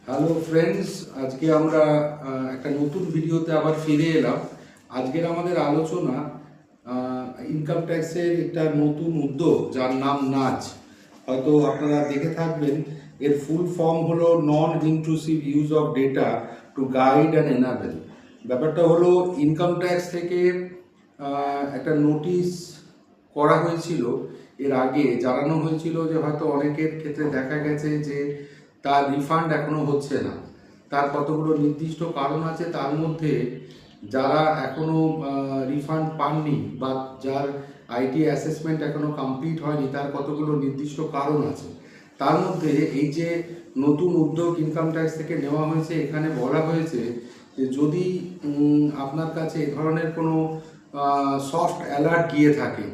Hello friends, আজকে আমরা একটা নতুন ভিডিওতে আবার ফিরে এলাম। আজকের আমাদের আলোচনা ইনকাম ট্যাক্সের একটা নতুন উদ্যোগ যার নাম নাজ। হয়তো আপনারা দেখে থাকবেন, এর ফুল ফর্ম হলো non intrusive use of data to guide and enable. ব্যাপারটা হলো ইনকাম ট্যাক্স থেকে একটা নোটিশ করা হয়েছিল। এর আগে জানানো হয়েছিল যে হয়তো অনেকের ক্ষেত্রে দেখা গেছে যে তার রিফান্ড এখনো হচ্ছে না। তার কতগুলো নির্দিষ্ট কারণ আছে, তার মধ্যে যারা এখনো রিফান্ড পাননি বা যার আইটি অ্যাসেসমেন্ট এখনো কমপ্লিট হয়নি, তার কতগুলো নির্দিষ্ট কারণ আছে। তার মধ্যে এই যে নতুন উদ্যোগ ইনকাম ট্যাক্স থেকে নেওয়া হয়েছে, এখানে বলা হয়েছে যে যদি আপনার কাছে এ ধরনের কোনো সফট অ্যালার্ট গিয়ে থাকে,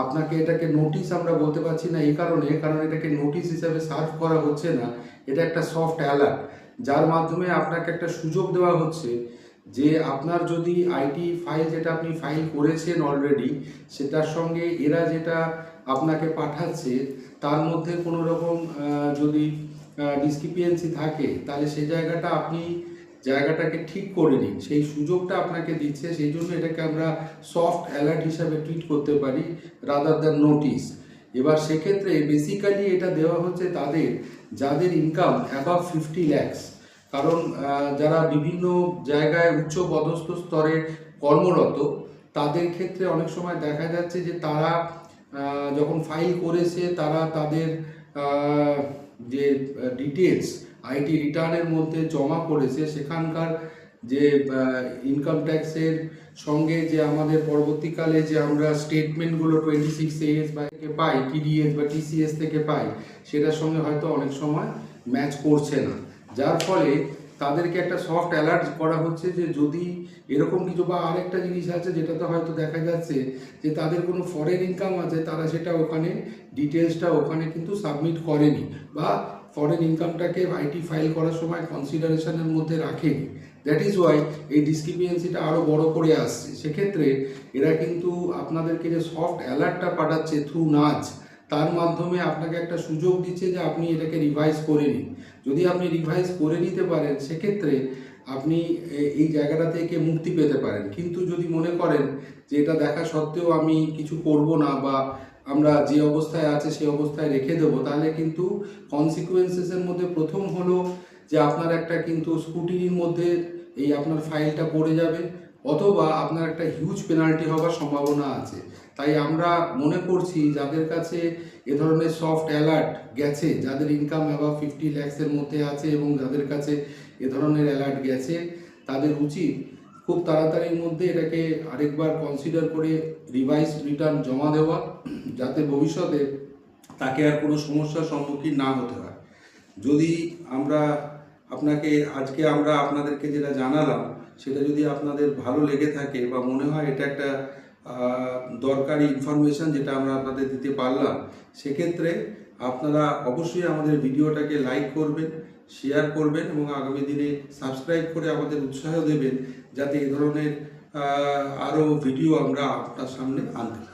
আপনাকে এটাকে নোটিশ আমরা বলতে পারছি না এই কারণে, কারণ এটাকে নোটিশ হিসাবে সার্ভ করা হচ্ছে না। এটা একটা সফট অ্যালার্ট, যার মাধ্যমে আপনাকে একটা সুযোগ দেওয়া হচ্ছে যে আপনার যদি আইটি ফাইল যেটা আপনি ফাইল করেছেন অলরেডি, সেটার সঙ্গে এরা যেটা আপনাকে পাঠাচ্ছে তার মধ্যে কোনো রকম যদি ডিসক্রিপিয়েন্সি থাকে, তাহলে সেই জায়গাটাকে ঠিক করে নিন, সেই সুযোগটা আপনাকে দিচ্ছে। সেই জন্য এটাকে আমরা সফট অ্যালার্ট হিসাবে ট্রিট করতে পারি রাদার দ্যান নোটিস। এবার সেক্ষেত্রে বেসিক্যালি এটা দেওয়া হচ্ছে তাদের যাদের ইনকাম অ্যাবাভ 50 ল্যাক্স। কারণ যারা বিভিন্ন জায়গায় উচ্চ পদস্থ স্তরে কর্মরত, তাদের ক্ষেত্রে অনেক সময় দেখা যাচ্ছে যে তারা যখন ফাইল করেছে, তারা তাদের যে ডিটেলস আইটি রিটার্নের মধ্যে জমা করেছে, সেখানকার যে ইনকাম ট্যাক্সের সঙ্গে যে আমাদের পরবর্তীকালে যে আমরা স্টেটমেন্টগুলো 26AS বা থেকে পাই, টিডিএস বা টিসিএস থেকে পাই, সেটার সঙ্গে হয়তো অনেক সময় ম্যাচ করছে না। যার ফলে তাদেরকে একটা সফট অ্যালার্ট করা হচ্ছে যে যদি এরকম কিছু, বা আরেকটা জিনিস আছে যেটাতে হয়তো দেখা যাচ্ছে যে তাদের কোনো ফরেন ইনকাম আছে, তারা সেটা ওখানে ডিটেলসটা ওখানে কিন্তু সাবমিট করেনি, বা ফরেন ইনকামটাকে আইটি ফাইল করার সময় কনসিডারেশনের মধ্যে রাখেনি। দ্যাট ইজ ওয়াই এই ডিসক্রিপিয়েন্সিটা আরও বড় করে আসছে। সেক্ষেত্রে এরা কিন্তু আপনাদেরকে যে সফট অ্যালার্টটা পাঠাচ্ছে থ্রু নাজ, তার মাধ্যমে আপনাকে একটা সুযোগ দিচ্ছে যে আপনি এটাকে রিভাইজ করে নিন। যদি আপনি রিভাইজ করে নিতে পারেন, সেক্ষেত্রে আপনি এই জায়গাটা থেকে মুক্তি পেতে পারেন। কিন্তু যদি মনে করেন যে এটা দেখা সত্ত্বেও আমি কিছু করব না, বা আমরা যে অবস্থায় আছে সেই অবস্থায় রেখে দেবো, তাহলে কিন্তু কনসিকুয়েন্সেসের মধ্যে প্রথম হলো যে আপনার একটা কিন্তু স্ক্রুটিনির মধ্যে এই আপনার ফাইলটা পড়ে যাবে, অথবা আপনার একটা হিউজ পেনাল্টি হওয়ার সম্ভাবনা আছে। তাই আমরা মনে করছি যাদের কাছে এ ধরনের সফট অ্যালার্ট গেছে, যাদের ইনকাম অ্যাবাভ 50 ল্যাক্সের মধ্যে আছে এবং যাদের কাছে এ ধরনের অ্যালার্ট গেছে, তাদের উচিত খুব তাড়াতাড়ির মধ্যে এটাকে আরেকবার কনসিডার করে রিভাইজ রিটার্ন জমা দেওয়া, যাতে ভবিষ্যতে তাকে আর কোনো সমস্যার সম্মুখীন না হতে হয়। যদি আজকে আমরা আপনাদেরকে যেটা জানালাম, সেটা যদি আপনাদের ভালো লেগে থাকে বা মনে হয় এটা একটা দরকারি ইনফরমেশান যেটা আমরা আপনাদের দিতে পারলাম, সেক্ষেত্রে আপনারা অবশ্যই আমাদের ভিডিওটাকে লাইক করবেন, শেয়ার করবেন এবং আগামী দিনে সাবস্ক্রাইব করে আমাদের উৎসাহ দেবেন, যাতে এই ধরনের আরও ভিডিও আমরা আপনার সামনে আনতে পারি।